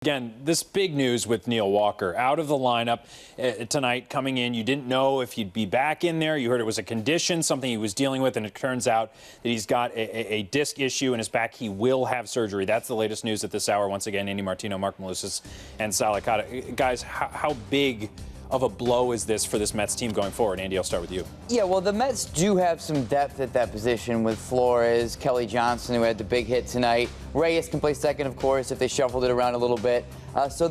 Again, this big news with Neil Walker out of the lineup tonight coming in. You didn't know if he'd be back in there. You heard it was a condition, something he was dealing with, and it turns out that he's got a disc issue in his back. He will have surgery. That's the latest news at this hour. Once again, Andy Martino, Mark Malusis, and Sal Licata. Guys, how big of a blow is this for this Mets team going forward? Andy, I'll start with you. Yeah, well, the Mets do have some depth at that position with Flores, Kelly Johnson, who had the big hit tonight. Reyes can play second, of course, if they shuffled it around a little bit. So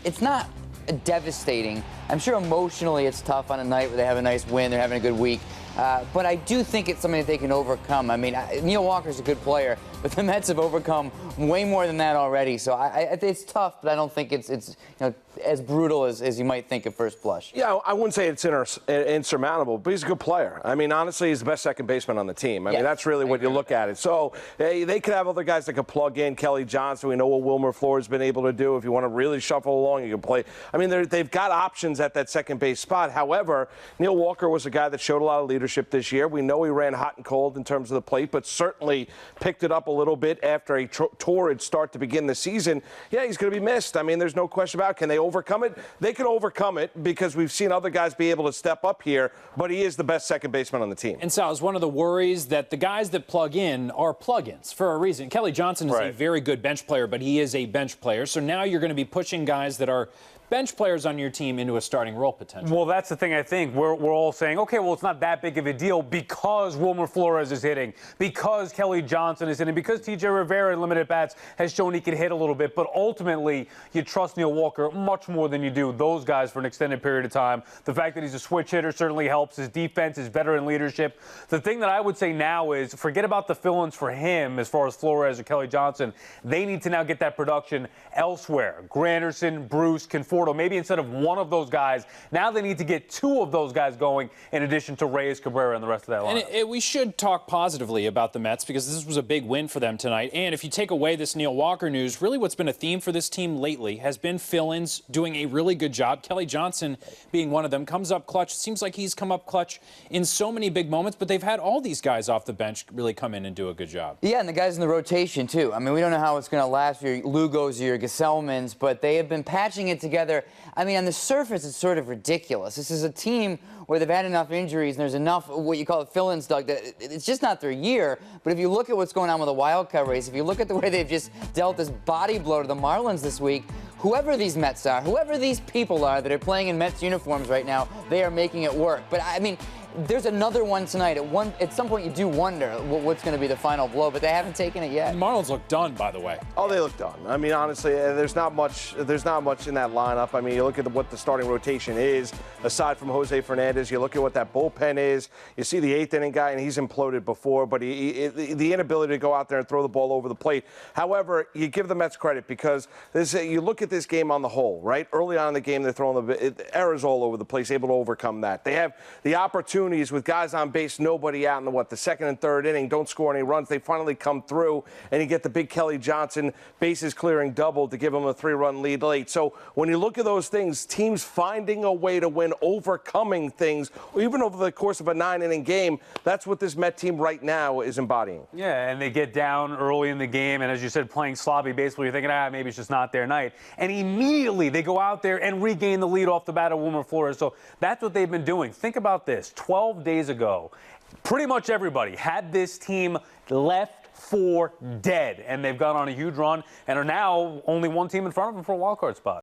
it's not devastating. I'm sure emotionally it's tough on a night where they have a nice win, they're having a good week. But I do think it's something that they can overcome. I mean, Neil Walker's a good player, but the Mets have overcome way more than that already. So it's tough, but I don't think it's as brutal as you might think at first blush. Yeah, I wouldn't say it's insurmountable, but he's a good player. I mean, honestly, he's the best second baseman on the team. I mean, that's really what you look at it. So they could have other guys that could plug in. Kelly Johnson, we know what Wilmer Flores has been able to do. If you want to really shuffle along, you can play. I mean, they've got options at that second base spot. However, Neil Walker was a guy that showed a lot of leadership this year. We know he ran hot and cold in terms of the plate, but certainly picked it up a little bit after a torrid start to begin the season. Yeah, he's going to be missed. I mean, there's no question about it. Can they overcome it? They can overcome it because we've seen other guys be able to step up here, but he is the best second baseman on the team. And Sal, is one of the worries that the guys that plug in are plug-ins for a reason. Kelly Johnson is a very good bench player, but he is a bench player. So now you're going to be pushing guys that are bench players on your team into a starting role potential. Well, that's the thing. I think we're all saying, okay, well, it's not that big of a deal because Wilmer Flores is hitting, because Kelly Johnson is hitting, because TJ Rivera in limited bats has shown he can hit a little bit. But ultimately, you trust Neil Walker much more than you do those guys for an extended period of time. The fact that he's a switch hitter certainly helps. His defense, his veteran leadership. The thing that I would say now is forget about the fill-ins for him as far as Flores or Kelly Johnson. They need to now get that production elsewhere. Granderson, Bruce, Conforto. Maybe instead of one of those guys, now they need to get two of those guys going in addition to Reyes, Cabrera, and the rest of that line. And we should talk positively about the Mets because this was a big win for them tonight. And if you take away this Neil Walker news, really what's been a theme for this team lately has been fill-ins doing a really good job. Kelly Johnson being one of them, comes up clutch. It seems like he's come up clutch in so many big moments, but they've had all these guys off the bench really come in and do a good job. Yeah, and the guys in the rotation, too. I mean, we don't know how it's going to last for your Lugos or your Gesellmans, but they have been patching it together. I mean, on the surface, it's sort of ridiculous. This is a team where they've had enough injuries and there's enough what you call it fill-ins, Doug, that it's just not their year. But if you look at what's going on with the wild card race, if you look at the way they've just dealt this body blow to the Marlins this week, whoever these Mets are, whoever these people are that are playing in Mets uniforms right now, they are making it work. But, I mean, there's another one tonight. At some point, you do wonder what's going to be the final blow, but they haven't taken it yet. The Marlins look done, by the way. Oh, they look done. I mean, honestly, there's not much in that lineup. I mean, you look at what the starting rotation is, aside from Jose Fernandez. You look at what that bullpen is. You see the eighth inning guy, and he's imploded before, but the inability to go out there and throw the ball over the plate. However, you give the Mets credit because you look at this game on the whole, right? Early on in the game, they're throwing errors all over the place, able to overcome that. They have the opportunity with guys on base, nobody out in the second and third inning, don't score any runs. They finally come through, and you get the big Kelly Johnson bases clearing double to give them a 3-run lead late. So when you look at those things, teams finding a way to win, overcoming things, even over the course of a 9-inning game, that's what this Met team right now is embodying. Yeah, and they get down early in the game, and as you said, playing sloppy baseball, you're thinking, maybe it's just not their night. And immediately they go out there and regain the lead off the bat of Wilmer Flores. So that's what they've been doing. Think about this. 12 days ago, pretty much everybody had this team left for dead, and they've gone on a huge run and are now only one team in front of them for a wild card spot.